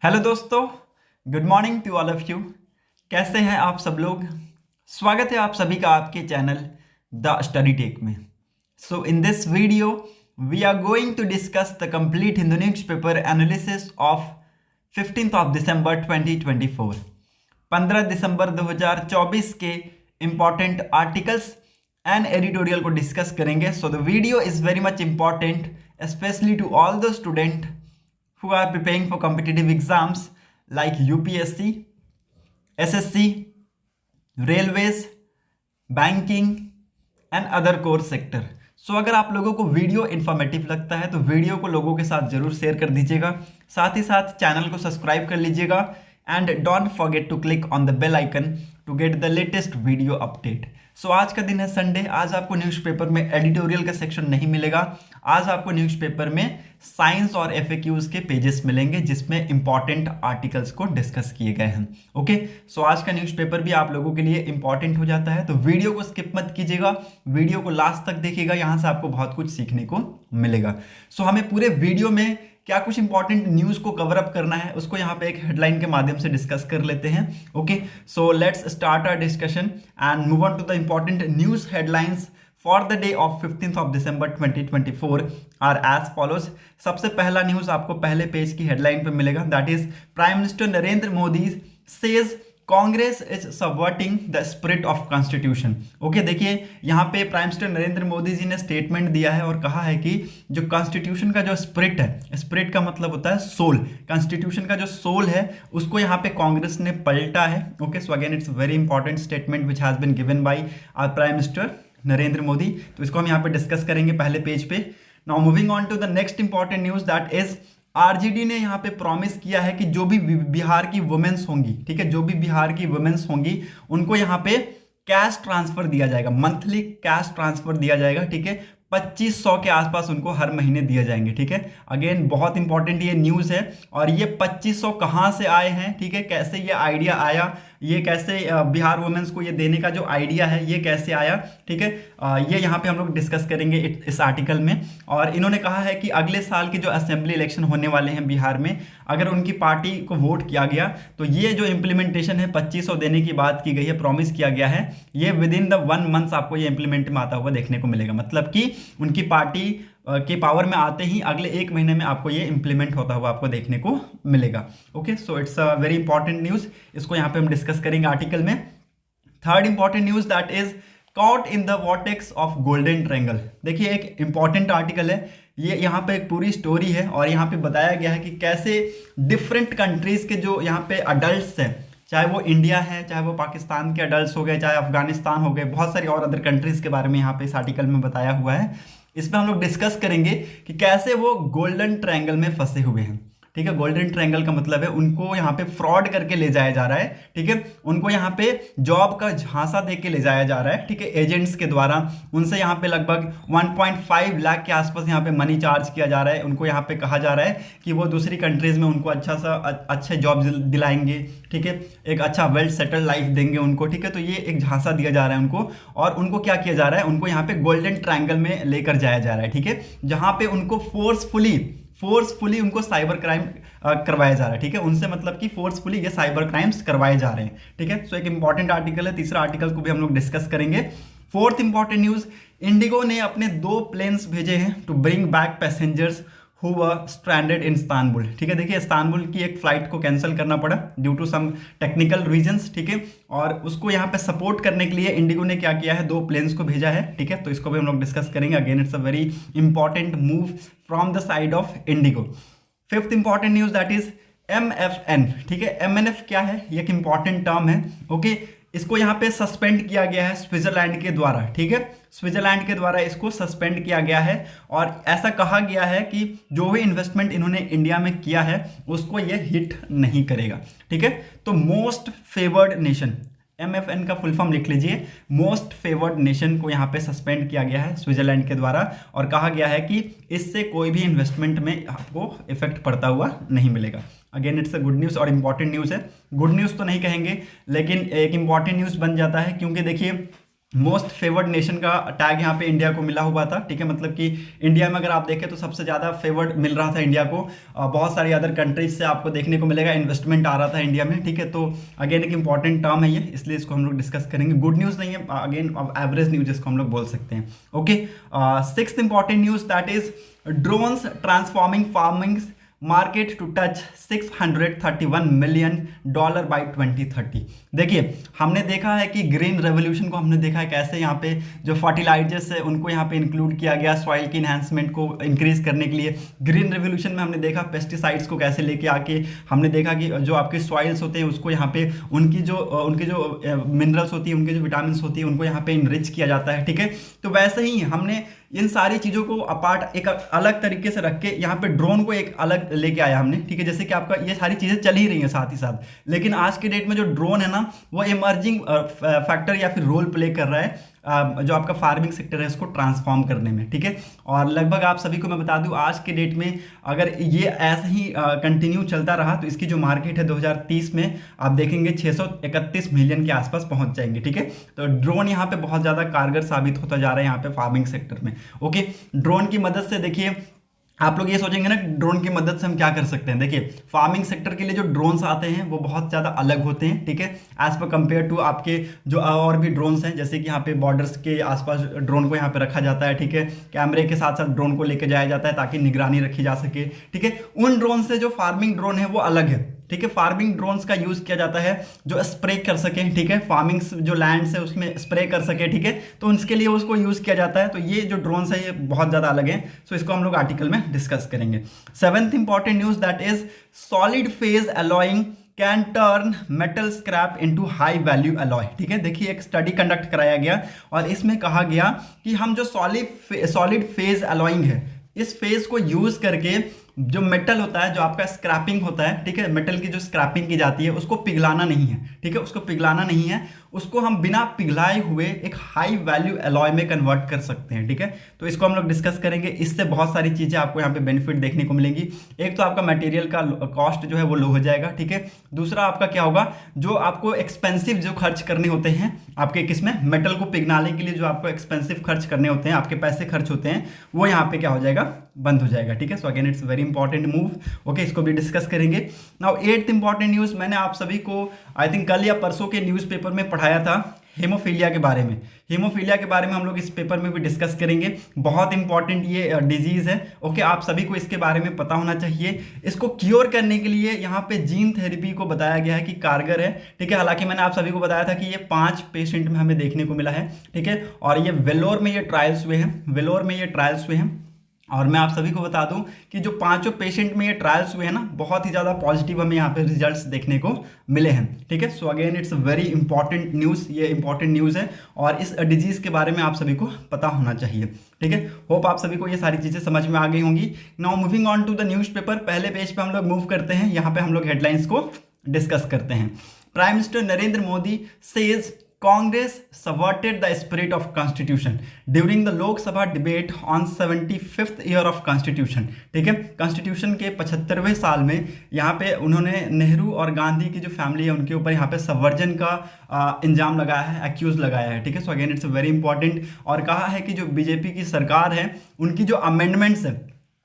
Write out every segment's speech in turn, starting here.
Hello दोस्तों, good morning to all of you. कैसे हैं आप सब लोग। स्वागत है आप सभी का आपके चैनल द स्टडी टेक में। So in this video we are going to discuss the complete Hindu newspaper analysis of 15th of December 2024। 15 दिसंबर 2024 के इंपॉर्टेंट आर्टिकल्स एंड एडिटोरियल को डिस्कस करेंगे। So the video is very much important specially to all the student who are preparing for competitive exams like UPSC, SSC, railways, banking and other core sector। सो अगर आप लोगों को video informative लगता है तो video को लोगों के साथ जरूर शेयर कर दीजिएगा, साथ ही साथ चैनल को सब्सक्राइब कर लीजिएगा and don't forget to click on the bell icon to get the latest video update. So आज का दिन है संडे। आज आपको न्यूज़पेपर में एडिटोरियल का सेक्शन नहीं मिलेगा। आज आपको न्यूज़पेपर में साइंस और एफएक्यूज के पेजेस मिलेंगे जिसमें इंपॉर्टेंट आर्टिकल्स को डिस्कस किए गए हैं। ओके, सो आज का न्यूज़पेपर भी आप लोगों के लिए इंपॉर्टेंट हो जाता है, तो वीडियो को स्किप मत कीजिएगा, वीडियो को लास्ट तक देखिएगा, यहाँ से आपको बहुत कुछ सीखने को मिलेगा। सो हमें पूरे वीडियो में क्या कुछ इंपॉर्टेंट न्यूज़ को कवर अप करना है उसको यहाँ पे एक हेडलाइन के माध्यम से डिस्कस कर लेते हैं। Okay, so let's start our discussion and move on to the important news headlines for the day of 15th of December 2024 are as follows. सबसे पहला न्यूज़ आपको पहले पेज की हेडलाइन पे मिलेगा, that is prime minister Narendra Modi says Congress is subverting the spirit of constitution. Okay, देखिए यहाँ पे प्राइम मिनिस्टर नरेंद्र मोदी जी ने स्टेटमेंट दिया है और कहा है कि जो कॉन्स्टिट्यूशन का जो स्पिरिट है, स्पिरिट का मतलब होता है सोल, कॉन्स्टिट्यूशन का जो सोल है उसको यहाँ पे कांग्रेस ने पलटा है। Okay, so again it's very important statement which has been given by our prime minister Narendra Modi. तो इसको हम यहाँ पे डिस्कस करेंगे पहले पेज पे। Now moving on to the next important news, that is RJD ने यहाँ पे प्रॉमिस किया है कि जो भी बिहार की वुमेन्स होंगी, ठीक है, जो भी बिहार की वुमेन्स होंगी उनको यहाँ पे कैश ट्रांसफर दिया जाएगा, मंथली कैश ट्रांसफर दिया जाएगा, ठीक है, 2500 के आसपास उनको हर महीने दिए जाएंगे। ठीक है, अगेन बहुत इंपॉर्टेंट ये न्यूज़ है। और ये 2500 कहाँ से आए हैं, ठीक है, कैसे ये आइडिया आया, ये कैसे बिहार वुमेन्स को ये देने का जो आइडिया है ये कैसे आया, ठीक है, ये यहाँ पे हम लोग डिस्कस करेंगे इस आर्टिकल में। और इन्होंने कहा है कि अगले साल के जो असेंबली इलेक्शन होने वाले हैं बिहार में, अगर उनकी पार्टी को वोट किया गया तो ये जो इम्प्लीमेंटेशन है 2500 देने की बात की गई है, प्रॉमिस किया गया है, ये विद इन द 1 मंथ आपको ये इम्प्लीमेंट में आता हुआ देखने को मिलेगा। मतलब कि उनकी पार्टी के पावर में आते ही अगले 1 महीने में आपको ये इम्प्लीमेंट होता हुआ आपको देखने को मिलेगा। Okay, so it's a very important news, इसको यहाँ पे हम डिस्कस करेंगे आर्टिकल में। Third important news that is caught in the vortex of golden triangle. देखिए एक इंपॉर्टेंट आर्टिकल है ये, यहाँ पे एक पूरी स्टोरी है और यहाँ पे बताया गया है कि कैसे डिफरेंट कंट्रीज के जो यहाँ पे अडल्ट्स हैं, चाहे वो इंडिया है, चाहे वो पाकिस्तान के अडल्ट्स हो गए, चाहे अफगानिस्तान हो गए, बहुत सारी और अदर कंट्रीज के बारे में यहाँ पे इस आर्टिकल में बताया हुआ है। इसमें हम लोग डिस्कस करेंगे कि कैसे वो गोल्डन ट्रायंगल में फंसे हुए हैं। ठीक है, गोल्डन ट्रायंगल का मतलब है उनको यहाँ पे फ्रॉड करके ले जाया जा रहा है, ठीक है, उनको यहाँ पे जॉब का झांसा दे के ले जाया जा रहा है, ठीक है, एजेंट्स के द्वारा। उनसे यहाँ पे लगभग 1.5 लाख के आसपास यहाँ पे मनी चार्ज किया जा रहा है। उनको यहाँ पे कहा जा रहा है कि वो दूसरी कंट्रीज में उनको अच्छे जॉब दिलाएंगे, ठीक है, एक अच्छा वेल सेटल्ड लाइफ देंगे उनको, ठीक है। तो ये एक झांसा दिया जा रहा है उनको, और उनको क्या किया जा रहा है, उनको यहाँ पे गोल्डन ट्रायंगल में लेकर जाया जा रहा है, ठीक है, जहाँ पे उनको फोर्सफुली उनको साइबर क्राइम करवाया जा रहा है, ठीक है, उनसे मतलब कि फोर्सफुली ये साइबर क्राइम्स करवाए जा रहे हैं, ठीक है। सो एक इंपॉर्टेंट आर्टिकल है। तीसरा आर्टिकल को भी हम लोग डिस्कस करेंगे। फोर्थ इंपॉर्टेंट न्यूज, इंडिगो ने अपने 2 प्लेन्स भेजे हैं to bring back passengers who were stranded in Istanbul. ठीक है, देखिए इस्तांबुल की एक फ्लाइट को कैंसिल करना पड़ा due to some technical reasons, ठीक है, और उसको यहाँ पे सपोर्ट करने के लिए इंडिगो ने क्या किया है, 2 प्लेन्स को भेजा है, ठीक है। तो इसको भी हम लोग डिस्कस करेंगे। Again it's a very important move from the side of Indigo. Fifth important news that is MFN, ठीक है, MNF क्या है, ये एक इंपॉर्टेंट टर्म है। ओके, इसको यहाँ पे सस्पेंड किया गया है स्विट्जरलैंड के द्वारा, ठीक है, स्विट्जरलैंड के द्वारा इसको सस्पेंड किया गया है। और ऐसा कहा गया है कि जो भी इन्वेस्टमेंट इन्होंने इंडिया में किया है उसको ये हिट नहीं करेगा, ठीक है। तो मोस्ट फेवर्ड नेशन, MFN का फुल फॉर्म लिख लीजिए, मोस्ट फेवर्ड नेशन को यहाँ पे सस्पेंड किया गया है स्विट्जरलैंड के द्वारा, और कहा गया है कि इससे कोई भी इन्वेस्टमेंट में आपको इफेक्ट पड़ता हुआ नहीं मिलेगा। Again it's a good news और इंपॉर्टेंट न्यूज़ है। गुड न्यूज़ तो नहीं कहेंगे लेकिन एक इंपॉर्टेंट न्यूज़ बन जाता है, क्योंकि देखिए मोस्ट फेवर्ड नेशन का टैग यहाँ पे इंडिया को मिला हुआ था, ठीक है। मतलब कि इंडिया में अगर आप देखें तो सबसे ज़्यादा फेवर्ड मिल रहा था इंडिया को। बहुत सारी अदर कंट्रीज से आपको देखने को मिलेगा इन्वेस्टमेंट आ रहा था इंडिया में, ठीक है। तो अगेन एक इंपॉर्टेंट टर्म है ये, इसलिए इसको हम लोग डिस्कस करेंगे। गुड न्यूज़ नहीं है, अगेन एवरेज न्यूज इसको हम लोग बोल सकते हैं। Okay, sixth important news that is drones transforming farming market to touch $631 million by 2030। देखिए, हमने देखा है कि ग्रीन रेवोल्यूशन को हमने देखा है कैसे यहाँ पे जो फर्टिलाइजर्स है उनको यहाँ पे इंक्लूड किया गया सॉइल की इन्हांसमेंट को इंक्रीज करने के लिए। ग्रीन रेवोल्यूशन में हमने देखा पेस्टिसाइड्स को कैसे लेके आके हमने देखा कि जो आपके सॉइल्स होते हैं उसको यहाँ पे उनकी जो मिनरल्स होती है, उनके जो विटामिन होती है, उनको यहाँ पे इनरिच किया जाता है, ठीक है। तो वैसे ही हमने इन सारी चीज़ों को अपार्ट एक अलग तरीके से रख के यहाँ पे ड्रोन को एक अलग लेके आया हमने, ठीक है। जैसे कि आपका ये सारी चीज़ें चल ही रही हैं साथ ही साथ, लेकिन आज के डेट में जो ड्रोन है ना वो इमर्जिंग फैक्टर या फिर रोल प्ले कर रहा है जो आपका फार्मिंग सेक्टर है उसको ट्रांसफॉर्म करने में, ठीक है। और लगभग आप सभी को मैं बता दूं आज के डेट में अगर ये ऐसे ही कंटिन्यू चलता रहा तो इसकी जो मार्केट है 2030 में आप देखेंगे 631 मिलियन के आसपास पहुंच जाएंगे, ठीक है। तो ड्रोन यहाँ पे बहुत ज़्यादा कारगर साबित होता जा रहा है यहाँ पे फार्मिंग सेक्टर में। ओके, ड्रोन की मदद से देखिए आप लोग ये सोचेंगे ना ड्रोन की मदद से हम क्या कर सकते हैं। देखिए, फार्मिंग सेक्टर के लिए जो ड्रोन्स आते हैं वो बहुत ज़्यादा अलग होते हैं, ठीक है, एज पर कंपेयर टू आपके जो और भी ड्रोन्स हैं। जैसे कि यहाँ पे बॉर्डर्स के आसपास ड्रोन को यहाँ पे रखा जाता है, ठीक है। कैमरे के साथ साथ ड्रोन को लेकर जाया जाता है ताकि निगरानी रखी जा सके, ठीक है। उन ड्रोन से जो फार्मिंग ड्रोन है वो अलग है, ठीक है। फार्मिंग ड्रोन्स का यूज किया जाता है जो स्प्रे कर सके, ठीक है, फार्मिंग जो लैंड है उसमें स्प्रे कर सके, ठीक है। तो उसके लिए उसको यूज किया जाता है। तो ये जो ड्रोन्स है ये बहुत ज़्यादा अलग है, सो इसको हम लोग आर्टिकल में डिस्कस करेंगे। Seventh important news that is solid phase alloying can turn metal scrap into high value alloy, ठीक है। देखिए, एक स्टडी कंडक्ट कराया गया और इसमें कहा गया कि हम जो सॉलिड फेज अलॉइंग है इस फेज को यूज करके जो मेटल होता है, जो आपका स्क्रैपिंग होता है, ठीक है, मेटल की जो स्क्रैपिंग की जाती है उसको पिघलाना नहीं है, ठीक है, उसको पिघलाना नहीं है, उसको हम बिना पिघलाए हुए एक हाई वैल्यू अलॉय में कन्वर्ट कर सकते हैं, ठीक है। तो इसको हम लोग डिस्कस करेंगे। इससे बहुत सारी चीज़ें आपको यहाँ पे बेनिफिट देखने को मिलेंगी। एक तो आपका मटेरियल का कॉस्ट जो है वो लो हो जाएगा, ठीक है। दूसरा आपका क्या होगा, जो आपको एक्सपेंसिव जो खर्च करने होते हैं आपके किसमें मेटल को पिघलाने के लिए जो आपको एक्सपेंसिव खर्च करने होते हैं, आपके पैसे खर्च होते हैं, वो यहाँ पे क्या हो जाएगा, बंद हो जाएगा, ठीक है। So again it's very important move. Okay, इसको भी डिस्कस करेंगे। नाउ एट्थ इंपॉर्टेंट न्यूज, मैंने आप सभी को आई थिंक कल या परसों के न्यूज़पेपर में पढ़ाया था हेमोफीलिया के बारे में। हेमोफीलिया के बारे में हम लोग इस पेपर में भी डिस्कस करेंगे। बहुत इंपॉर्टेंट ये डिजीज है, ओके, आप सभी को इसके बारे में पता होना चाहिए। इसको क्योर करने के लिए यहाँ पे जीन थेरेपी को बताया गया है कि कारगर है, ठीक है। हालांकि मैंने आप सभी को बताया था कि ये 5 पेशेंट में हमें देखने को मिला है, ठीक है। और ये वेलोर में ये ट्रायल्स हुए हैं, और मैं आप सभी को बता दूं कि जो 5 पेशेंट में ये ट्रायल्स हुए हैं ना, बहुत ही ज़्यादा पॉजिटिव हमें यहाँ पे रिजल्ट्स देखने को मिले हैं, ठीक है। So again it's very important news, ये इंपॉर्टेंट न्यूज़ है और इस डिजीज़ के बारे में आप सभी को पता होना चाहिए, ठीक है। होप आप सभी को ये सारी चीज़ें समझ में आ गई होंगी। Now moving on to the newspaper, पहले पेज पे हम लोग मूव करते हैं। यहाँ पे हम लोग हेडलाइंस को डिस्कस करते हैं। Prime minister Narendra Modi says Congress subverted the spirit of Constitution during the Lok Sabha debate on 75th year of Constitution, ठीक है। कॉन्स्टिट्यूशन के 75वें साल में यहाँ पे उन्होंने नेहरू और गांधी की जो फैमिली है उनके ऊपर यहाँ पे सबवर्जन का इंजाम लगाया है, एक्यूज लगाया है, ठीक है। So again it's very important. और कहा है कि जो बीजेपी की सरकार है उनकी जो अमेंडमेंट्स है,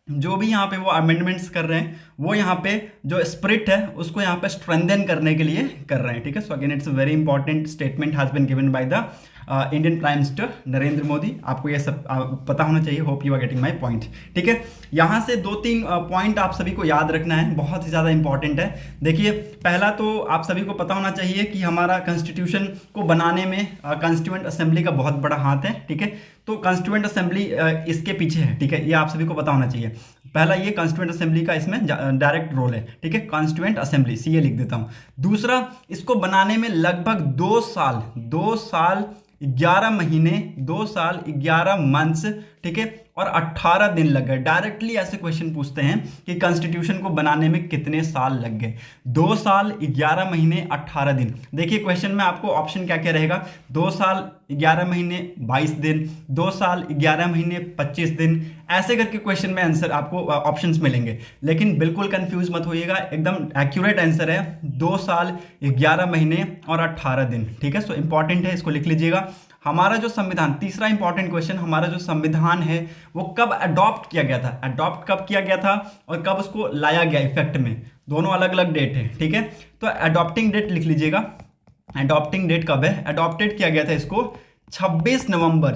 जो भी यहाँ पे वो अमेंडमेंट्स कर रहे हैं, वो यहाँ पे जो स्पिरिट है उसको यहाँ पे स्ट्रेंथन करने के लिए कर रहे हैं, ठीक है। So again it's very important statement has been given by the Indian prime minister Narendra Modi. आपको ये सब पता होना चाहिए। Hope you are getting my point, ठीक है। यहाँ से 2-3 पॉइंट आप सभी को याद रखना है, बहुत ही ज़्यादा इंपॉर्टेंट है। देखिए, पहला तो आप सभी को पता होना चाहिए कि हमारा कॉन्स्टिट्यूशन को बनाने में कॉन्स्टिट्यूएंट असेंबली का बहुत बड़ा हाथ है, ठीक है। तो कॉन्स्टिट्यूएंट असेंबली इसके पीछे है, ठीक है, ये आप सभी को पता होना चाहिए। पहला ये कॉन्स्टिट्यूएंट असेंबली का इसमें डायरेक्ट रोल है, ठीक है, कॉन्स्टिट्यूएंट असेंबली, सीए लिख देता हूँ। दूसरा, इसको बनाने में लगभग 2 साल 11 महीने, 2 साल 11 मंथ्स, ठीक है, और 18 दिन लग गए। डायरेक्टली ऐसे क्वेश्चन पूछते हैं कि कॉन्स्टिट्यूशन को बनाने में कितने साल लग गए। 2 साल 11 महीने 18 दिन। देखिए क्वेश्चन में आपको ऑप्शन क्या क्या रहेगा, 2 साल 11 महीने 22 दिन, 2 साल 11 महीने 25 दिन, ऐसे करके क्वेश्चन में आंसर आपको ऑप्शंस मिलेंगे। लेकिन बिल्कुल कंफ्यूज मत होइएगा, एकदम एक्यूरेट आंसर है 2 साल 11 महीने और 18 दिन, ठीक है। सो इंपॉर्टेंट है, इसको लिख लीजिएगा। हमारा जो संविधान, तीसरा इंपॉर्टेंट क्वेश्चन, हमारा जो संविधान है वो कब अडॉप्ट किया गया था, अडॉप्ट कब किया गया था और कब उसको लाया गया इफेक्ट में, दोनों अलग अलग डेट है, ठीक है। तो अडॉप्टिंग डेट लिख लीजिएगा, अडॉप्टिंग डेट कब है, अडॉप्टेड किया गया था इसको 26 नवंबर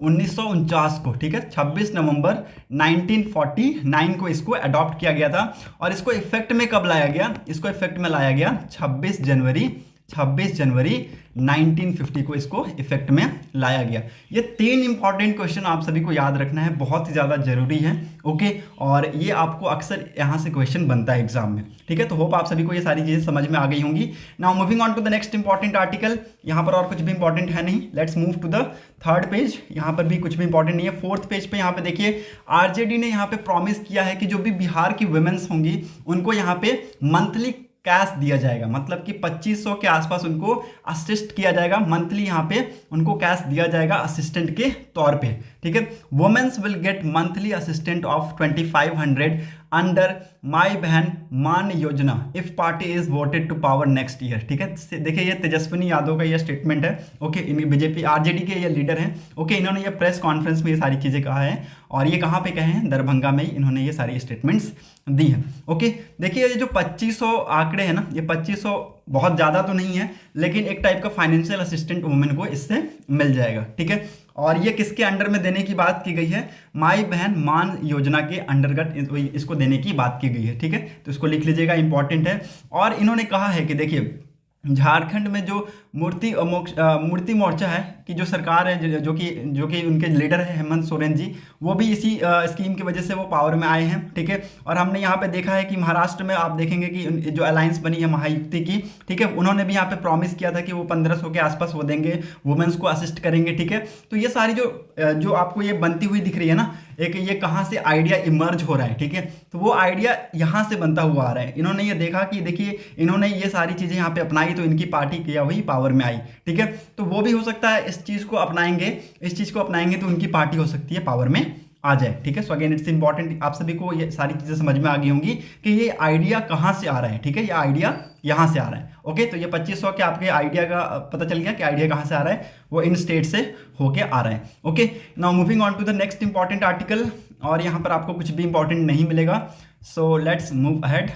1949 को, ठीक है, 26 नवंबर 1949 को इसको अडॉप्ट किया गया था। और इसको इफेक्ट में कब लाया गया, इसको इफेक्ट में लाया गया 26 जनवरी 1950 को इसको इफेक्ट में लाया गया। ये 3 इंपॉर्टेंट क्वेश्चन आप सभी को याद रखना है, बहुत ही ज़्यादा जरूरी है, ओके। और ये आपको अक्सर यहाँ से क्वेश्चन बनता है एग्जाम में, ठीक है। तो होप आप सभी को ये सारी चीज़ें समझ में आ गई होंगी। Now moving on to the next important article. यहाँ पर और कुछ भी इंपॉर्टेंट है नहीं, let's move to the third page. यहाँ पर भी कुछ भी इंपॉर्टेंट नहीं है। फोर्थ पेज पे यहाँ पे देखिए, आरजेडी ने यहाँ पे प्रॉमिस किया है कि जो भी बिहार की वुमेन्स होंगी उनको यहाँ पे मंथली कैश दिया जाएगा, मतलब कि 2500 के आसपास उनको असिस्ट किया जाएगा, मंथली यहाँ पे उनको कैश दिया जाएगा असिस्टेंट के तौर पे, ठीक है। Women's will get monthly assistant of 2500 under Mai Behan Maan Yojana if party is voted to power next year, ठीक है। देखिए ये तेजस्विनी यादव का ये स्टेटमेंट है, ओके। इन बीजेपी आरजेडी के ये लीडर हैं, ओके। इन्होंने ये प्रेस कॉन्फ्रेंस में ये सारी चीज़ें कहा है, और ये कहाँ पे कहे हैं, दरभंगा में ही इन्होंने ये सारी स्टेटमेंट्स दी हैं, ओके। देखिए ये जो 2500 आंकड़े हैं ना, ये 2500 बहुत ज़्यादा तो नहीं है, लेकिन एक टाइप का फाइनेंशियल असिस्टेंट वुमेन को इससे मिल जाएगा, ठीक है। और ये किसके अंडर में देने की बात की गई है, माई बहन मान योजना के अंतर्गत इसको देने की बात की गई है, ठीक है। तो इसको लिख लीजिएगा, इंपॉर्टेंट है। और इन्होंने कहा है कि देखिए झारखंड में जो मूर्ति मोर्चा है कि जो सरकार है, जो कि उनके लीडर है हेमंत सोरेन जी, वो भी इसी स्कीम की वजह से वो पावर में आए हैं, ठीक है। और हमने यहाँ पे देखा है कि महाराष्ट्र में आप देखेंगे कि जो अलायंस बनी है महायुति की, ठीक है, उन्होंने भी यहाँ पे प्रॉमिस किया था कि वो 1500 के आसपास वो देंगे, वुमेन्स को असिस्ट करेंगे, ठीक है। तो ये सारी जो आपको ये बनती हुई दिख रही है ना, एक ये कहाँ से आइडिया इमर्ज हो रहा है, ठीक है। तो वो आइडिया यहाँ से बनता हुआ आ रहा है। इन्होंने ये देखा कि देखिए इन्होंने ये सारी चीज़ें यहाँ पे अपनाई तो इनकी पार्टी क्या हुई, पावर में आई, ठीक है। तो वो भी हो सकता है इस चीज़ को अपनाएंगे तो उनकी पार्टी हो सकती है पावर में आ जाए, ठीक है। सो अगेन इट्स इंपॉर्टेंट, आप सभी को ये सारी चीज़ें समझ में आ गई होंगी कि ये आइडिया कहाँ से आ रहा है, ठीक है। ये आइडिया यहाँ से आ रहा है, ओके। तो ये 2500 के आपके आइडिया का पता चल गया कि आइडिया कहाँ से आ रहा है, वो इन स्टेट से होके आ रहा है, okay. Now moving on to the next important article, और यहाँ पर आपको कुछ भी इंपॉर्टेंट नहीं मिलेगा, सो लेट्स मूव अहेड।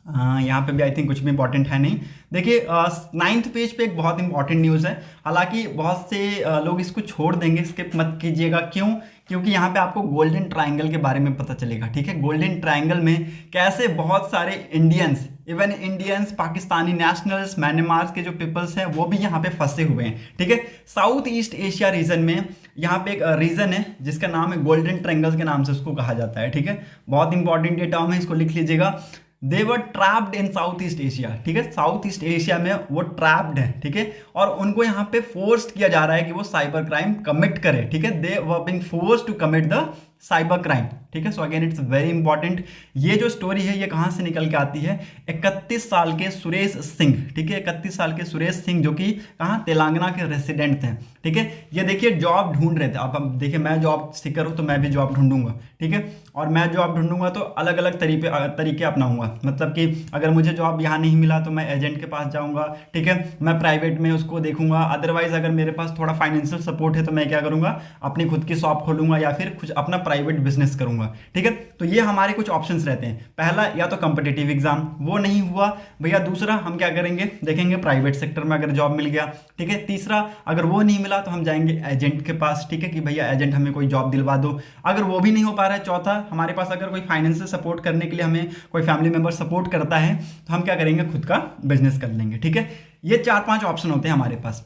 यहाँ पे भी आई थिंक कुछ भी इंपॉर्टेंट है नहीं। देखिए 9th पेज पे एक बहुत इंपॉर्टेंट न्यूज़ है, हालांकि बहुत से लोग इसको छोड़ देंगे, स्किप मत कीजिएगा। क्यों? क्योंकि यहाँ पे आपको गोल्डन ट्रायंगल के बारे में पता चलेगा, ठीक है। गोल्डन ट्रायंगल में कैसे बहुत सारे Indians, even Indians, Pakistani nationals, Myanmar के जो पीपल्स हैं वो भी यहाँ पे फंसे हुए हैं, ठीक है। साउथ ईस्ट एशिया रीजन में यहाँ पे एक रीजन है जिसका नाम है गोल्डन ट्रायंगल के नाम से उसको कहा जाता है, ठीक है। बहुत इंपॉर्टेंट ये टर्म है, इसको लिख लीजिएगा। They were trapped in south east Asia, ठीक है। साउथ ईस्ट एशिया में वो ट्रैप्ड है, ठीक है। और उनको यहाँ पे फोर्स किया जा रहा है कि वो साइबर क्राइम कमिट करे, ठीक है। They were being forced to commit the cyber crime, ठीक है। So again it's very important. ये जो स्टोरी है ये कहाँ से निकल के आती है, 31 साल के सुरेश सिंह, ठीक है। 31 साल के सुरेश सिंह जो कि कहाँ, तेलंगाना के रेसिडेंट थे, ठीक है। ये देखिए जॉब ढूंढ रहे थे। अब देखिए मैं जॉब सीकर हूँ तो मैं भी जॉब ढूंढूंगा, ठीक है। और मैं जॉब ढूंढूंगा तो अलग अलग तरीके अपनाऊंगा, मतलब कि अगर मुझे जॉब यहाँ नहीं मिला तो मैं एजेंट के पास जाऊँगा, ठीक है। मैं प्राइवेट में उसको देखूंगा। अदरवाइज अगर मेरे पास थोड़ा फाइनेंशियल सपोर्ट है तो मैं क्या करूँगा, अपनी खुद की शॉप खोलूंगा या फिर कुछ अपना प्राइवेट बिजनेस करूंगा, ठीक है। तो ये हमारे कुछ ऑप्शंस रहते हैं। पहला, या तो कॉम्पिटिटिव एग्जाम, वो नहीं हुआ भैया, दूसरा हम क्या करेंगे, देखेंगे प्राइवेट सेक्टर में अगर जॉब मिल गया, ठीक है। तीसरा, अगर वो नहीं मिला तो हम जाएंगे एजेंट के पास, ठीक है, कि भैया एजेंट हमें कोई जॉब दिलवा दो। अगर वो भी नहीं हो पा रहा है, चौथा, हमारे पास अगर कोई फाइनेंशियल सपोर्ट करने के लिए हमें कोई फैमिली मेंबर सपोर्ट करता है तो हम क्या करेंगे, खुद का बिजनेस कर लेंगे, ठीक है। ये 4-5 ऑप्शन होते हैं हमारे पास।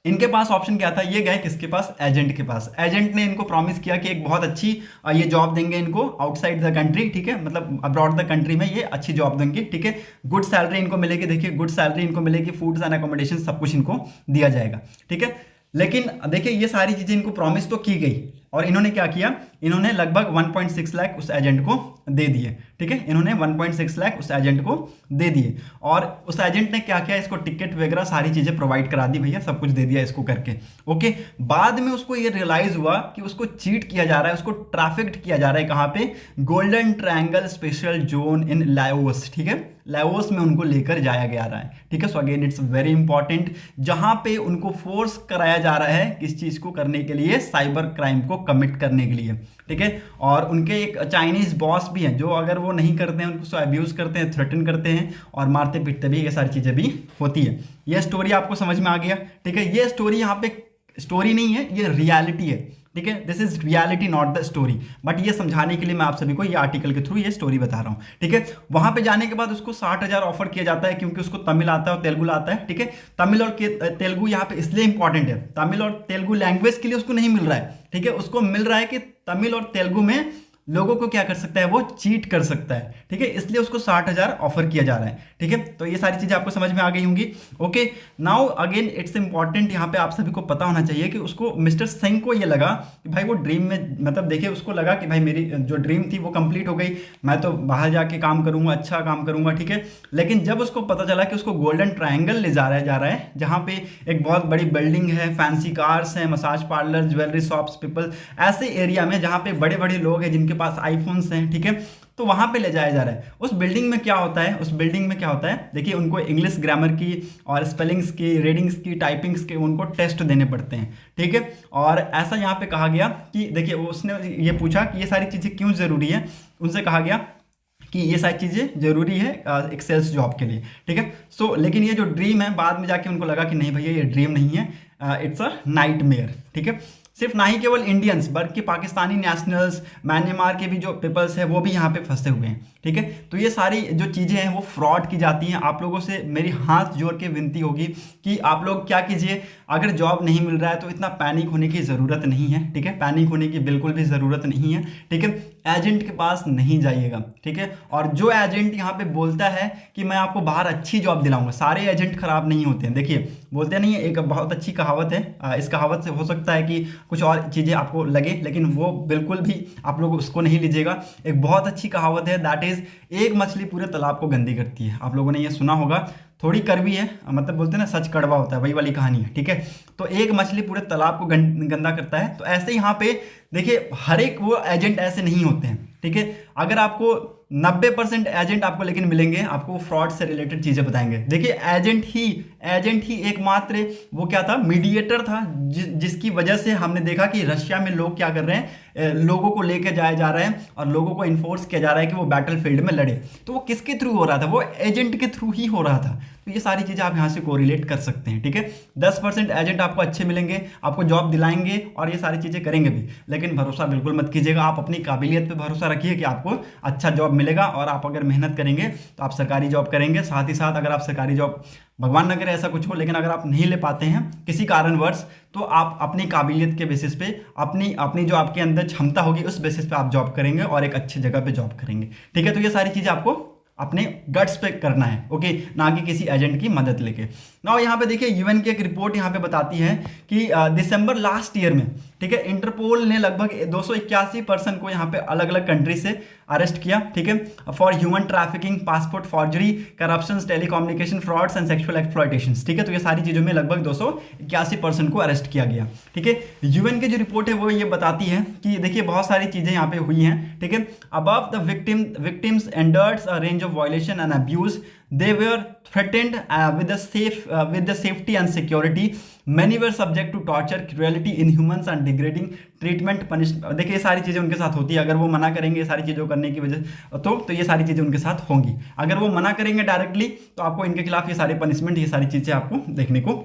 इनके पास ऑप्शन क्या था, ये गए किसके पास, एजेंट के पास। एजेंट ने इनको प्रॉमिस किया कि एक बहुत अच्छी ये जॉब देंगे इनको आउटसाइड द कंट्री, ठीक है, मतलब अब्रॉड द कंट्री में ये अच्छी जॉब देंगे, ठीक है। गुड सैलरी इनको मिलेगी, देखिए गुड सैलरी इनको मिलेगी, फूड्स एंड अकोमोडेशन सब कुछ इनको दिया जाएगा, ठीक है। लेकिन देखिए ये सारी चीज़ें इनको प्रॉमिस तो की गई, और इन्होंने क्या किया, इन्होंने लगभग 1.6 लाख उस एजेंट को दे दिए। ठीक है, इन्होंने 1.6 लाख उस एजेंट को दे दिए और उस एजेंट ने क्या किया, इसको टिकट वगैरह सारी चीज़ें प्रोवाइड करा दी, भैया सब कुछ दे दिया इसको करके। ओके, बाद में उसको ये रियलाइज हुआ कि उसको चीट किया जा रहा है, उसको ट्रैफिक्ड किया जा रहा है। कहाँ पे? गोल्डन ट्रायंगल स्पेशल जोन इन लाओस। ठीक है, लाओस में उनको लेकर जाया गया रहा है। ठीक है, so again it's very important, जहां पे उनको फोर्स कराया जा रहा है किस चीज को करने के लिए, साइबर क्राइम को कमिट करने के लिए। ठीक है, और उनके एक चाइनीज बॉस भी हैं जो अगर वो नहीं करते हैं उनको अब्यूज करते हैं, थ्रेटन करते हैं और मारते पीटते भी, ये सारी चीजें भी होती है। ये स्टोरी आपको समझ में आ गया। ठीक है, ये स्टोरी यहाँ पे स्टोरी नहीं है, ये रियलिटी है। ठीक है, this is reality not the story, but ये समझाने के लिए मैं आप सभी को ये आर्टिकल के थ्रू ये स्टोरी बता रहा हूँ। ठीक है, वहां पे जाने के बाद उसको 60,000 ऑफर किया जाता है क्योंकि उसको तमिल आता है और तेलुगु आता है। ठीक है, तमिल और तेलुगु यहाँ पे इसलिए इंपॉर्टेंट है, तमिल और तेलुगु लैंग्वेज के लिए उसको नहीं मिल रहा है। ठीक है, उसको मिल रहा है कि तमिल और तेलुगु में लोगों को क्या कर सकता है, वो चीट कर सकता है। ठीक है, इसलिए उसको 60,000 ऑफर किया जा रहा है। ठीक है, तो ये सारी चीजें आपको समझ में आ गई होंगी। Okay, now again it's important, यहाँ पे आप सभी को पता होना चाहिए कि उसको मिस्टर सिंह को ये लगा कि भाई वो ड्रीम में, मतलब देखिए उसको लगा कि भाई मेरी जो ड्रीम थी वो कंप्लीट हो गई, मैं तो बाहर जाके काम करूंगा, अच्छा काम करूंगा। ठीक है, लेकिन जब उसको पता चला कि उसको गोल्डन ट्रायंगल ले जा रहा है जहाँ पे एक बहुत बड़ी बिल्डिंग है, फैंसी कार्स हैं, massage parlour, jewellery shops, people, ऐसे एरिया में जहाँ पे बड़े बड़े लोग हैं जिनके पास आईफोन्स हैं। ठीक है, तो वहां पे ले जाया जा रहा है। उस बिल्डिंग में क्या होता है, उस बिल्डिंग में क्या होता है, देखिए उनको इंग्लिश ग्रामर की और स्पेलिंग्स की, रीडिंग्स की, टाइपिंग्स के उनको टेस्ट देने पड़ते हैं। ठीक है, और ऐसा यहाँ पे कहा गया कि देखिए उसने ये पूछा कि ये सारी चीज़ें क्यों ज़रूरी है, उनसे कहा गया कि ये सारी चीज़ें जरूरी है एक सेल्स जॉब के लिए। ठीक है, सो लेकिन ये जो ड्रीम है, बाद में जाके उनको लगा कि नहीं भैया ये ड्रीम नहीं है, इट्स अ नाइटमेयर। ठीक है, सिर्फ ना ही केवल इंडियंस बल्कि पाकिस्तानी नेशनल्स, म्यांमार के भी जो पीपल्स हैं वो भी यहाँ पे फंसे हुए हैं। ठीक है, तो ये सारी जो चीज़ें हैं वो फ्रॉड की जाती हैं। आप लोगों से मेरी हाथ जोड़ के विनती होगी कि आप लोग क्या कीजिए, अगर जॉब नहीं मिल रहा है तो इतना पैनिक होने की ज़रूरत नहीं है। ठीक है, पैनिक होने की बिल्कुल भी ज़रूरत नहीं है। ठीक है, एजेंट के पास नहीं जाइएगा। ठीक है, और जो एजेंट यहाँ पे बोलता है कि मैं आपको बाहर अच्छी जॉब दिलाऊंगा, सारे एजेंट खराब नहीं होते हैं। देखिए बोलते नहीं है, एक बहुत अच्छी कहावत है, इस कहावत से हो सकता है कि कुछ और चीज़ें आपको लगे, लेकिन वो बिल्कुल भी आप लोग उसको नहीं लीजिएगा। एक बहुत अच्छी कहावत है, दैट इज एक मछली पूरे तालाब को गंदी करती है। आप लोगों ने ये सुना होगा, थोड़ी कड़वी है, मतलब बोलते हैं ना सच कड़वा होता है, वही वाली कहानी है। ठीक है, तो एक मछली पूरे तालाब को गंदा करता है, तो ऐसे यहाँ पे देखिए हर एक वो एजेंट ऐसे नहीं होते हैं। ठीक है, अगर आपको 90% एजेंट आपको लेकिन मिलेंगे, आपको फ्रॉड से रिलेटेड चीज़ें बताएंगे। देखिए एजेंट ही एकमात्र वो क्या था, मीडिएटर था, जिसकी वजह से हमने देखा कि रशिया में लोग क्या कर रहे हैं, लोगों को लेकर जाया जा रहा है और लोगों को इन्फोर्स किया जा रहा है कि वो बैटल फील्ड में लड़े। तो वो किसके थ्रू हो रहा था, वो एजेंट के थ्रू ही हो रहा था। तो ये सारी चीज़ें आप यहाँ से कोरिलेट कर सकते हैं। ठीक है, 10% एजेंट आपको अच्छे मिलेंगे, आपको जॉब दिलाएंगे और ये सारी चीज़ें करेंगे भी, लेकिन भरोसा बिल्कुल मत कीजिएगा। आप अपनी काबिलियत पे भरोसा रखिए कि आपको अच्छा जॉब मिलेगा, और आप अगर मेहनत करेंगे तो आप सरकारी जॉब करेंगे। साथ ही साथ अगर आप सरकारी जॉब, भगवान न करे ऐसा कुछ हो, लेकिन अगर आप नहीं ले पाते हैं किसी कारणवश, तो आप अपनी काबिलियत के बेसिस पे, अपनी जो आपके अंदर क्षमता होगी उस बेसिस पे आप जॉब करेंगे और एक अच्छी जगह पे जॉब करेंगे। ठीक है, तो ये सारी चीज़ें आपको अपने गट्स पे करना है। ओके, ना कि किसी एजेंट की मदद लेके। ना यहाँ पे देखिए यूएन की एक रिपोर्ट यहाँ पे बताती है कि दिसंबर लास्ट ईयर में, ठीक है, इंटरपोल ने लगभग 281 पर्सन को यहाँ पे अलग अलग कंट्री से अरेस्ट किया। ठीक है, for human trafficking, passport forgery, corruption, telecommunication frauds and sexual exploitation. ठीक है, तो ये सारी चीज़ों में लगभग 281 पर्सन को अरेस्ट किया गया। ठीक है, यूएन की जो रिपोर्ट है वो ये बताती है कि देखिए बहुत सारी चीज़ें यहाँ पे हुई हैं। ठीक है, above the victims Anders a range of violation and abuse, they were threatened with the safety and security, many were subject to torture, cruelty, inhumane and degrading treatment, punishment। देखिए ये सारी चीज़ें उनके साथ होती है। अगर वो मना करेंगे ये सारी चीज़ों करने की वजह तो ये सारी चीज़ें उनके साथ होंगी। अगर वो मना करेंगे डायरेक्टली तो आपको इनके खिलाफ ये सारे पनिशमेंट, ये सारी चीज़ें आपको देखने को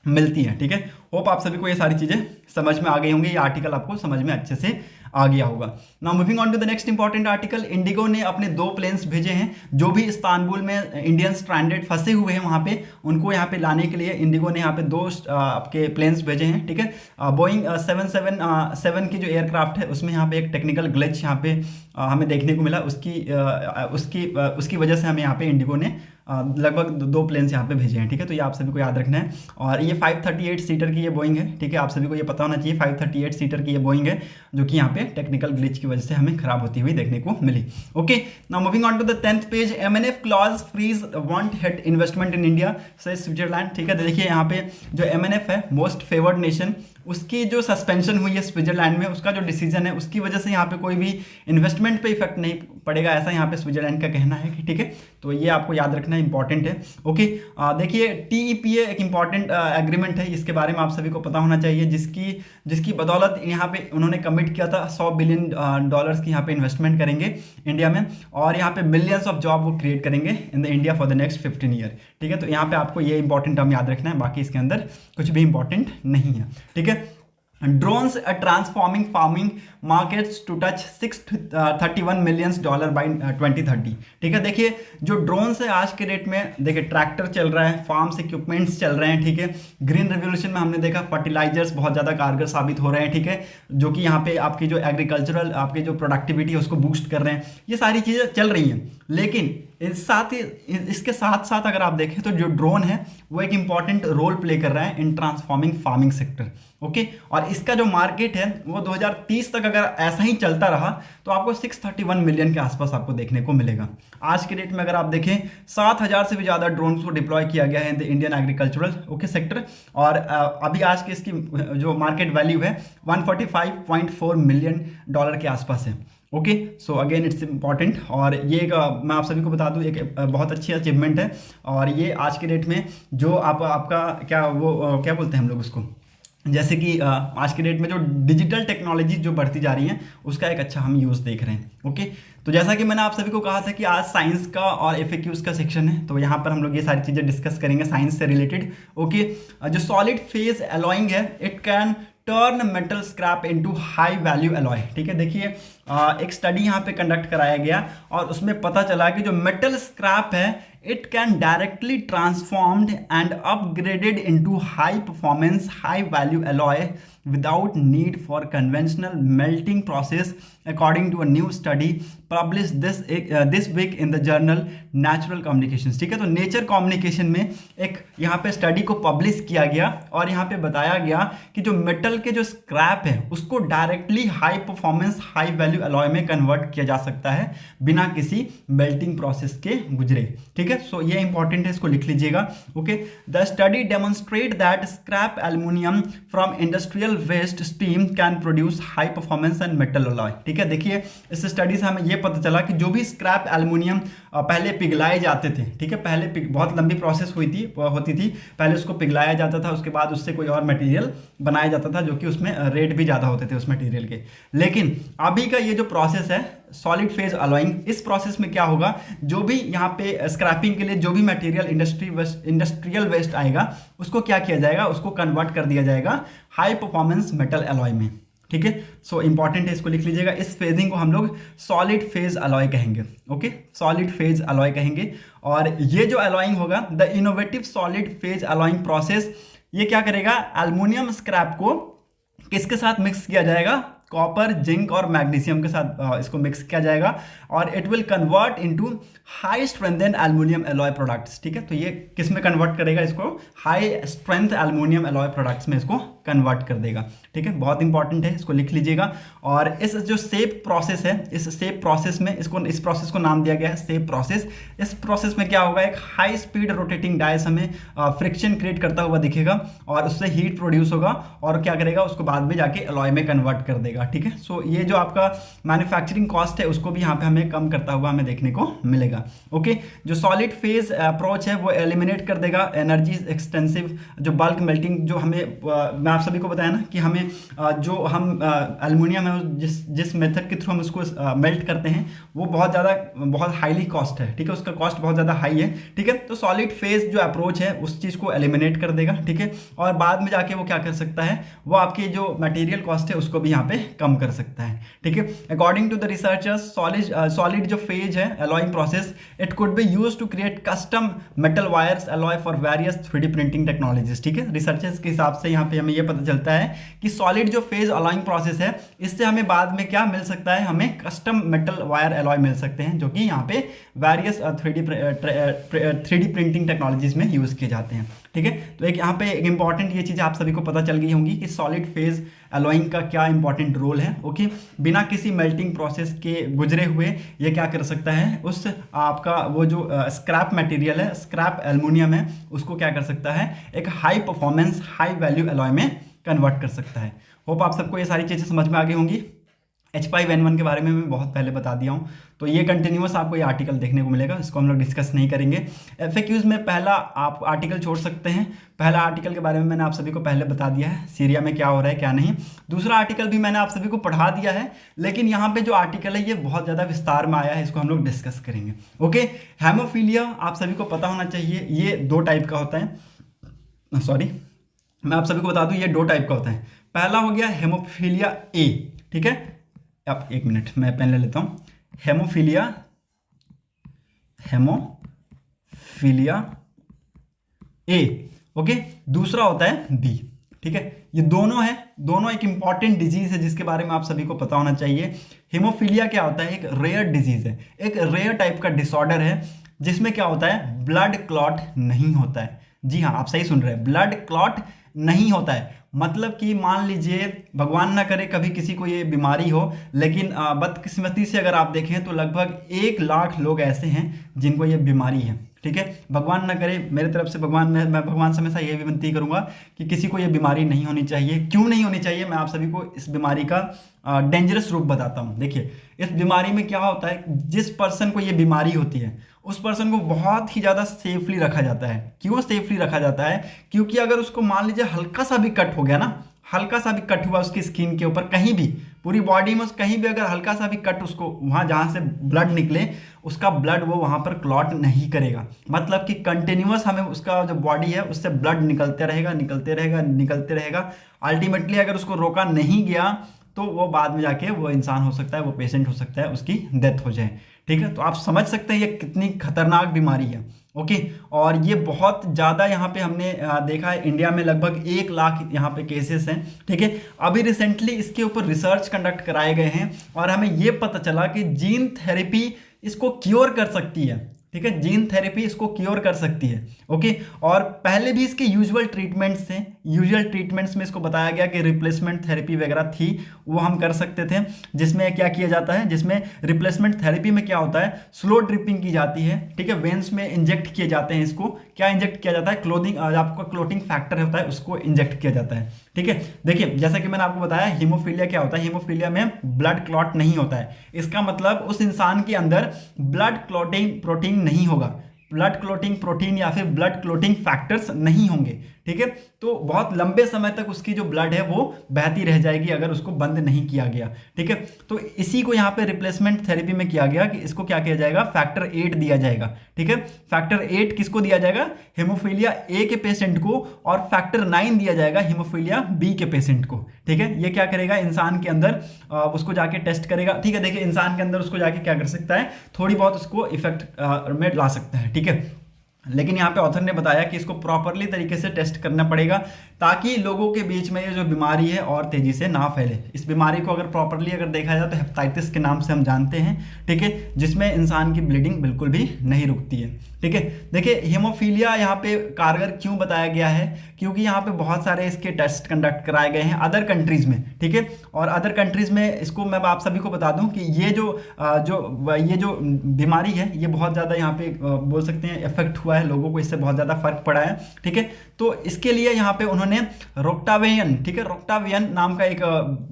मिलती हैं। ठीक है, होप आप सभी को ये सारी चीज़ें समझ में आ गई होंगी, ये आर्टिकल आपको समझ में अच्छे से आ गया होगा। Now moving on to the next important article, IndiGo ने अपने 2 प्लेन्स भेजे हैं जो भी इस्तांबुल में इंडियन स्ट्रैंडेड फंसे हुए हैं वहाँ पे, उनको यहाँ पे लाने के लिए इंडिगो ने यहाँ पे 2 आपके प्लेन्स भेजे हैं। ठीक है, बोइंग 777 की जो एयरक्राफ्ट है उसमें यहाँ पे एक टेक्निकल ग्लिच यहाँ पे हमें देखने को मिला, उसकी वजह से हमें यहाँ पे इंडिगो ने लगभग 2 प्लेन्स यहाँ पे भेजे हैं, ठीक है। तो ये आप सभी को याद रखना है। और ये 538 सीटर की ये बोइंग है, ठीक है, आप सभी को ये पता होना चाहिए 538 सीटर की ये बोइंग है, जो कि यहाँ पे टेक्निकल ग्लिच की वजह से हमें खराब होती हुई देखने को मिली। Okay, now moving on to the 10th page, MNF clause freeze won't hit investment in India says Switzerland, ठीक है। देखिए यहाँ पे जो MNF है, मोस्ट फेवर्ड नेशन, उसकी जो सस्पेंशन हुई है स्विट्जरलैंड में, उसका जो डिसीजन है उसकी वजह से यहाँ पे कोई भी इन्वेस्टमेंट पे इफेक्ट नहीं पड़ेगा, ऐसा यहाँ पे स्विट्जरलैंड का कहना है कि ठीक है। तो ये आपको याद रखना इंपॉर्टेंट है। ओके, देखिए TEPA एक इंपॉर्टेंट एग्रीमेंट है, इसके बारे में आप सभी को पता होना चाहिए, जिसकी बदौलत यहाँ पे उन्होंने कमिट किया था $100 बिलियन की यहाँ पे इन्वेस्टमेंट करेंगे इंडिया में, और यहाँ पे मिलियंस ऑफ जॉब वो क्रिएट करेंगे in the India for the next 15 year, ठीक है। तो यहाँ पे आपको ये इंपॉर्टेंट टर्म याद रखना है, बाकी इसके अंदर कुछ भी इंपॉर्टेंट नहीं है, ठीक है। Drones are transforming farming markets to touch $631 million by 2030, ठीक है। देखिए जो ड्रोन्स है आज के डेट में, देखिए ट्रैक्टर चल रहा है, फार्म्स इक्विपमेंट्स चल रहे हैं, ठीक है। ग्रीन रेवोल्यूशन में हमने देखा फर्टिलाइजर्स बहुत ज़्यादा कारगर साबित हो रहे हैं, ठीक है, जो कि यहाँ पे आपकी जो एग्रीकल्चरल आपकी जो प्रोडक्टिविटी है उसको बूस्ट कर रहे हैं, ये सारी चीज़ें चल रही हैं। लेकिन इसके साथ साथ अगर आप देखें तो जो ड्रोन है वो एक इंपॉर्टेंट रोल प्ले कर रहा है इन ट्रांसफॉर्मिंग फार्मिंग सेक्टर, ओके। और इसका जो मार्केट है वो 2030 तक अगर ऐसा ही चलता रहा तो आपको 631 मिलियन के आसपास आपको देखने को मिलेगा। आज के डेट में अगर आप देखें 7000 से भी ज़्यादा ड्रोन्स को डिप्लॉय किया गया है in the Indian agricultural okay sector, और अभी आज की इसकी जो मार्केट वैल्यू है $145.4 मिलियन के आसपास है, okay. So again it's important, और ये मैं आप सभी को बता दूं एक बहुत अच्छी अचीवमेंट है, और ये आज के डेट में जो आपका क्या बोलते हैं हम लोग उसको, जैसे कि आज के डेट में जो डिजिटल टेक्नोलॉजी जो बढ़ती जा रही है उसका एक अच्छा हम यूज़ देख रहे हैं, ओके। तो जैसा कि मैंने आप सभी को कहा था कि आज साइंस का और FAQs का सेक्शन है, तो यहाँ पर हम लोग ये सारी चीज़ें डिस्कस करेंगे साइंस से रिलेटेड, ओके। जो सॉलिड फेज एलॉइंग है, it can turn metal scrap into high value alloy, ठीक है। देखिए एक स्टडी यहाँ पे कंडक्ट कराया गया और उसमें पता चला कि जो मेटल स्क्रैप है it can directly transformed and upgraded into high performance high value alloy without need for conventional melting process according to a new study published this week in the journal Natural Communications, ठीक है। तो nature communication में एक यहाँ पे study को publish किया गया और यहाँ पे बताया गया कि जो मेटल के जो स्क्रैप है उसको directly high performance high value alloy में कन्वर्ट किया जा सकता है बिना किसी मेल्टिंग प्रोसेस के गुजरे, ठीक है। सो ये इंपॉर्टेंट है, इसको लिख लीजिएगा, okay. The study demonstrate that scrap aluminium from industrial waste steam can produce high performance and metal alloy, ठीक है। देखिए इस स्टडी से हमें यह पता चला कि जो भी स्क्रैप एल्यूमिनियम पहले पिघलाए जाते थे, ठीक है, पहले बहुत लंबी प्रोसेस होती थी, पहले उसको पिघलाया जाता था, उसके बाद उससे कोई और मटेरियल बनाया जाता था जो कि उसमें रेट भी ज़्यादा होते थे उस मटेरियल के। लेकिन अभी का ये जो प्रोसेस है सॉलिड फेज अलॉइंग, इस प्रोसेस में क्या होगा, जो भी यहाँ पे स्क्रैपिंग के लिए जो भी मटेरियल इंडस्ट्रियल वेस्ट आएगा उसको क्या किया जाएगा, उसको कन्वर्ट कर दिया जाएगा हाई परफॉर्मेंस मेटल अलॉय में, ठीक है। सो इंपॉर्टेंट है, इसको लिख लीजिएगा। इस फेजिंग को हम लोग सॉलिड फेज अलॉय कहेंगे, ओके, सॉलिड फेज अलॉय कहेंगे। और ये जो अलॉइंग होगा the innovative solid phase alloying process, ये क्या करेगा, एल्युमिनियम स्क्रैप को किसके साथ मिक्स किया जाएगा, कॉपर जिंक और मैग्नीशियम के साथ इसको मिक्स किया जाएगा और it will convert into high strengthened aluminium alloy products, ठीक है। तो ये किस में कन्वर्ट करेगा, इसको high strength aluminium alloy products में इसको कन्वर्ट कर देगा, ठीक है। बहुत इंपॉर्टेंट है, इसको लिख लीजिएगा। और इस जो सेप प्रोसेस है, इस सेप प्रोसेस में इस प्रोसेस को नाम दिया गया है सेप प्रोसेस। इस प्रोसेस में क्या होगा, एक हाई स्पीड रोटेटिंग डायस हमें फ्रिक्शन क्रिएट करता हुआ दिखेगा और उससे हीट प्रोड्यूस होगा और क्या करेगा, उसको बाद में जाके एलॉय में कन्वर्ट कर देगा, ठीक है। सो ये जो आपका मैन्युफैक्चरिंग कॉस्ट है उसको भी यहाँ पे हमें कम करता हुआ हमें देखने को मिलेगा, ओके। जो सॉलिड फेज अप्रोच है वो एलिमिनेट कर देगा एनर्जी एक्सटेंसिव जो बल्क मेल्टिंग, जो हमें मैं आप सभी को बताया ना कि हमें जो हम एल्युमिनियम है जिस मेथड के थ्रू हम उसको मेल्ट करते हैं वो बहुत हाईली कॉस्ट है, ठीक है, उसका कॉस्ट बहुत ज़्यादा हाई है, ठीक है। तो सॉलिड फेज जो अप्रोच है उस चीज़ को एलिमिनेट कर देगा, ठीक है, और बाद में जाके वो क्या कर सकता है, वो आपकी जो मटेरियल कॉस्ट है उसको भी यहाँ पे कम कर सकता है, ठीक है। According to the researchers solid जो फेज है alloying process, it could be used to create custom metal wires alloy for various 3D printing technologies, ठीक है। रिसर्चर्स के हिसाब से यहाँ पे हमें ये ये पता चलता है कि सॉलिड जो फेज अलाइंग प्रोसेस है, इससे हमें बाद में क्या मिल सकता है, हमें कस्टम मेटल वायर एलॉय मिल सकते हैं, जो कि यहाँ पे वेरियस 3D प्रिंटिंग टेक्नोलॉजीज में यूज़ किए जाते हैं। ठीक है, तो एक यहाँ पे एक इंपॉर्टेंट ये चीज़ आप सभी को पता चल गई होंगी कि सॉलिड फेज एलॉइंग का क्या इंपॉर्टेंट रोल है। ओके, बिना किसी मेल्टिंग प्रोसेस के गुजरे हुए ये क्या कर सकता है, उस आपका वो जो स्क्रैप मटेरियल है, स्क्रैप एल्युमिनियम है, उसको क्या कर सकता है, एक high performance high value alloy में कन्वर्ट कर सकता है। होप आप सबको ये सारी चीज़ें समझ में आ गई होंगी। H5N1 के बारे में मैं बहुत पहले बता दिया हूँ, तो ये कंटिन्यूअस आपको ये आर्टिकल देखने को मिलेगा, इसको हम लोग डिस्कस नहीं करेंगे। FAQs में पहला आप आर्टिकल छोड़ सकते हैं, पहला आर्टिकल के बारे में मैंने आप सभी को पहले बता दिया है, सीरिया में क्या हो रहा है क्या नहीं। दूसरा आर्टिकल भी मैंने आप सभी को पढ़ा दिया है, लेकिन यहाँ पे जो आर्टिकल है ये बहुत ज़्यादा विस्तार में आया है, इसको हम लोग डिस्कस करेंगे। ओके, हेमोफीलिया आप सभी को पता होना चाहिए, ये 2 टाइप का होता है। सॉरी, मैं आप सभी को बता दूँ ये 2 टाइप का होता है। पहला हो गया हेमोफीलिया ए, ठीक है, अब 1 मिनट मैं पेन ले लेता हूँ। हेमोफीलिया ए, ओके। दूसरा होता है बी, ठीक है। ये दोनों है, दोनों एक इंपॉर्टेंट डिजीज है जिसके बारे में आप सभी को पता होना चाहिए। हेमोफीलिया क्या होता है, एक रेयर डिजीज है, एक रेयर टाइप का डिसऑर्डर है, जिसमें क्या होता है, ब्लड क्लॉट नहीं होता है। जी हाँ, आप सही सुन रहे हैं, ब्लड क्लॉट नहीं होता है। मतलब कि मान लीजिए भगवान ना करे कभी किसी को ये बीमारी हो, लेकिन बदकिस्मती से अगर आप देखें तो लगभग 1 लाख लोग ऐसे हैं जिनको ये बीमारी है, ठीक है। भगवान ना करे, मेरे तरफ से मैं भगवान से हमेशा ये विनती करूंगा कि किसी को ये बीमारी नहीं होनी चाहिए। क्यों नहीं होनी चाहिए, मैं आप सभी को इस बीमारी का डेंजरस रूप बताता हूँ। देखिए, इस बीमारी में क्या होता है, जिस पर्सन को ये बीमारी होती है उस पर्सन को बहुत ही ज़्यादा सेफली रखा जाता है। क्यों सेफली रखा जाता है, क्योंकि अगर उसको मान लीजिए हल्का सा भी कट हो गया ना, हल्का सा भी कट हुआ उसकी स्किन के ऊपर, कहीं भी पूरी बॉडी में कहीं भी अगर हल्का सा भी कट, उसको वहाँ जहाँ से ब्लड निकले उसका ब्लड वो वहाँ पर क्लॉट नहीं करेगा। मतलब कि कंटिन्यूअस हमें उसका जो बॉडी है उससे ब्लड निकलते रहेगा, निकलते रहेगा, निकलते रहेगा। अल्टीमेटली अगर उसको रोका नहीं गया तो वो बाद में जाके वो इंसान हो सकता है, वो पेशेंट हो सकता है, उसकी डेथ हो जाए। ठीक है, तो आप समझ सकते हैं ये कितनी खतरनाक बीमारी है। ओके, और ये बहुत ज़्यादा यहाँ पे हमने देखा है, इंडिया में लगभग 1 लाख यहाँ पे केसेस हैं। ठीक है, अभी रिसेंटली इसके ऊपर रिसर्च कंडक्ट कराए गए हैं और हमें ये पता चला कि जीन थेरेपी इसको क्योर कर सकती है। ठीक है, जीन थेरेपी इसको क्योर कर सकती है। ओके, और पहले भी इसके यूजुअल ट्रीटमेंट्स थे, यूजुअल ट्रीटमेंट्स में इसको बताया गया कि रिप्लेसमेंट थेरेपी वगैरह थी, वो हम कर सकते थे। जिसमें क्या किया जाता है, जिसमें रिप्लेसमेंट थेरेपी में क्या होता है, स्लो ड्रिपिंग की जाती है। ठीक है, वेंस में इंजेक्ट किए जाते हैं। इसको क्या इंजेक्ट किया जाता है, आपका क्लोटिंग फैक्टर होता है, उसको इंजेक्ट किया जाता है। ठीक है, देखिए जैसा कि मैंने आपको बताया, हीमोफीलिया क्या होता है, हीमोफीलिया में ब्लड क्लॉट नहीं होता है। इसका मतलब उस इंसान के अंदर ब्लड क्लॉटिंग प्रोटीन नहीं होगा, ब्लड क्लॉटिंग प्रोटीन या फिर ब्लड क्लॉटिंग फैक्टर्स नहीं होंगे। ठीक है, तो बहुत लंबे समय तक उसकी जो ब्लड है वो बहती रह जाएगी अगर उसको बंद नहीं किया गया। ठीक है, तो इसी को यहाँ पे रिप्लेसमेंट थेरेपी में किया गया कि इसको क्या किया जाएगा, फैक्टर 8 दिया जाएगा। ठीक है, फैक्टर 8 किसको दिया जाएगा, हीमोफीलिया ए के पेशेंट को, और फैक्टर 9 दिया जाएगा हीमोफीलिया बी के पेशेंट को। ठीक है, ये क्या करेगा, इंसान के अंदर उसको जाके टेस्ट करेगा। ठीक है, देखिए इंसान के अंदर उसको जाके क्या कर सकता है, थोड़ी बहुत उसको इफेक्ट में ला सकता है। ठीक है, लेकिन यहाँ पे ऑथर ने बताया कि इसको प्रॉपरली तरीके से टेस्ट करना पड़ेगा ताकि लोगों के बीच में ये जो बीमारी है और तेजी से ना फैले। इस बीमारी को अगर प्रॉपरली अगर देखा जाए तो हेपेटाइटिस के नाम से हम जानते हैं। ठीक है, जिसमें इंसान की ब्लीडिंग बिल्कुल भी नहीं रुकती है। ठीक है, देखिए हीमोफीलिया यहाँ पे कारगर क्यों बताया गया है, क्योंकि यहाँ पे बहुत सारे इसके टेस्ट कंडक्ट कराए गए हैं अदर कंट्रीज में। ठीक है, और अदर कंट्रीज में इसको मैं आप सभी को बता दूं कि ये जो बीमारी है ये बहुत ज़्यादा यहाँ पे बोल सकते हैं इफेक्ट हुआ है, लोगों को इससे बहुत ज़्यादा फर्क पड़ा है। ठीक है, तो इसके लिए यहाँ पे उन्होंने रोक्टावियन, ठीक है, रोक्टावियन नाम का एक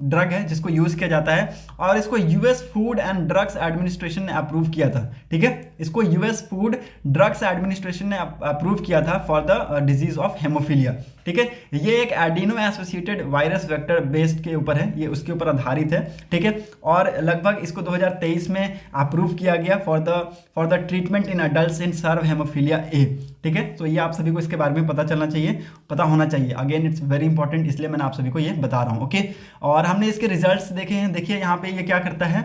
ड्रग है जिसको यूज़ किया जाता है, और इसको US food and drugs administration ने अप्रूव किया था। ठीक है, इसको यूएस फूड ड्रग्स एडमिनिस्ट्रेशन ने अप्रूव किया था for the disease of haemophilia. ठीक है, ये एक adeno associated virus vector based के ऊपर है, ये उसके ऊपर आधारित है। ठीक है, और लगभग इसको 2023 में अप्रूव किया गया for the treatment in adults in severe haemophilia A. ठीक है। तो ये आप सभी को इसके बारे में पता चलना चाहिए, पता होना चाहिए। अगेन इट्स वेरी इंपॉर्टेंट, इसलिए मैंने आप सभी को ये बता रहा हूँ। ओके, और हमने इसके रिजल्ट्स देखे हैं। देखिए यहाँ पे ये क्या करता है,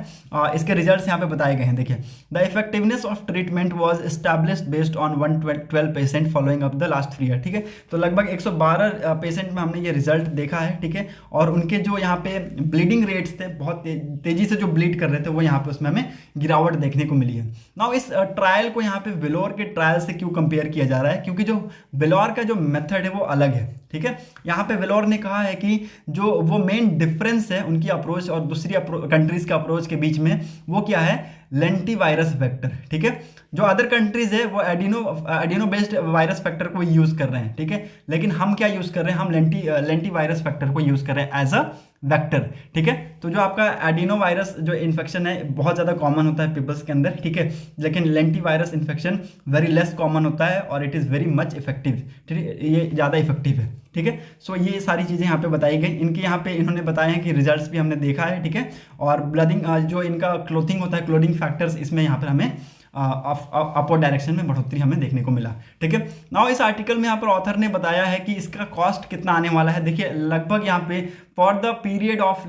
इसके रिजल्ट्स यहाँ पे बताए गए हैं। देखिए, the effectiveness of treatment was established based on 112 patient following up the last 3 year. ठीक है, तो लगभग 112 पेशेंट में हमने ये रिजल्ट देखा है। ठीक है, और उनके जो यहाँ पे ब्लीडिंग रेट्स थे, बहुत तेजी से जो ब्लीड कर रहे थे, वो यहाँ पे उसमें हमें गिरावट देखने को मिली है। नाउ इस ट्रायल को यहाँ पे वेलोर के ट्रायल से क्यों कंपेयर किया जा रहा है, क्योंकि जो वेलोर का जो मेथड है वो अलग है। ठीक है, यहाँ पे वेलोर ने कहा है कि जो वो मेन डिफरेंस है उनकी अप्रोच और दूसरी कंट्रीज के अप्रोच के बीच में, वो क्या है, लेंटीवायरस वेक्टर। ठीक है, जो अदर कंट्रीज है वो एडिनो बेस्ड वायरस वेक्टर को यूज कर रहे हैं। ठीक है, लेकिन हम क्या यूज कर रहे हैं, हम लेंटीवायरस वेक्टर को यूज कर रहे हैं एज अ वेक्टर। ठीक है, तो जो आपका एडिनो वायरस जो इन्फेक्शन है बहुत ज़्यादा कॉमन होता है पीपल्स के अंदर। ठीक है, लेकिन लेंटीवायरस इन्फेक्शन वेरी लेस कॉमन होता है और it is very much effective. ठीक है, ये ज़्यादा इफेक्टिव है। ठीक है, सो ये सारी चीज़ें यहाँ पे बताई गई। इनके यहाँ पे इन्होंने बताया है कि रिजल्ट्स भी हमने देखा है। ठीक है, और ब्लडिंग जो इनका क्लोथिंग होता है, क्लोथिंग फैक्टर्स, इसमें यहाँ पर हमें अपवर्ड डायरेक्शन में बढ़ोतरी हमें देखने को मिला। ठीक है, नाउ इस आर्टिकल में यहाँ पर ऑथर ने बताया है कि इसका कॉस्ट कितना आने वाला है। देखिए, लगभग यहाँ पे for the period of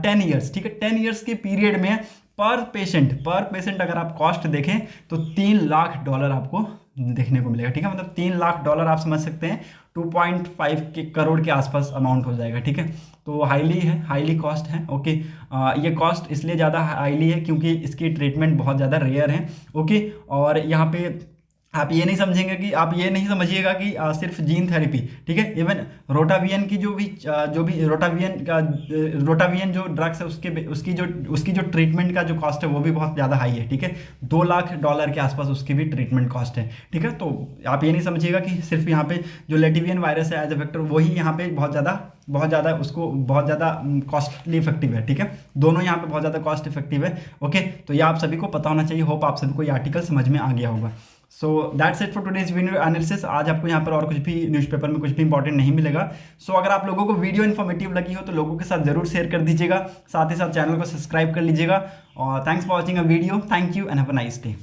10 years, ठीक है, 10 ईयर्स के पीरियड में पर पेशेंट अगर आप कॉस्ट देखें तो $3 लाख आपको देखने को मिलेगा। ठीक है, मतलब $3 लाख आप समझ सकते हैं 2.5 करोड़ के आसपास अमाउंट हो जाएगा। ठीक है, तो हाईली कॉस्ट है। ओके, ये कॉस्ट इसलिए ज़्यादा हाईली है क्योंकि इसकी ट्रीटमेंट बहुत ज़्यादा रेयर है। ओके, और यहाँ पे आप ये नहीं समझेंगे कि आप ये नहीं समझिएगा कि सिर्फ जीन थेरेपी। ठीक है, इवन रोटावियन की जो भी रोटावियन जो ड्रग्स है उसकी जो ट्रीटमेंट का जो कॉस्ट है वो भी बहुत ज़्यादा हाई है। ठीक है, $2 लाख के आसपास उसकी भी ट्रीटमेंट कॉस्ट है। ठीक है, तो आप ये नहीं समझिएगा कि सिर्फ यहाँ पे जो लेटिवियन वायरस है एज ए वेक्टर वही यहाँ पे बहुत ज़्यादा उसको बहुत ज़्यादा कॉस्टली इफेक्टिव है। ठीक है, दोनों यहाँ पे बहुत ज़्यादा कॉस्ट इफेक्टिव है। ओके, तो ये आप सभी को पता होना चाहिए। होप आप सभी को ये आर्टिकल समझ में आ गया होगा। So that's it for today's video analysis. आज आपको यहाँ पर और कुछ भी न्यूज़पेपर में कुछ भी इंपॉर्टेंट नहीं मिलेगा। सो अगर आप लोगों को वीडियो इन्फॉर्मेटिव लगी हो तो लोगों के साथ जरूर शेयर कर दीजिएगा, साथ ही साथ चैनल को सब्सक्राइब कर लीजिएगा। और thanks for watching a video. Thank you and have a nice day.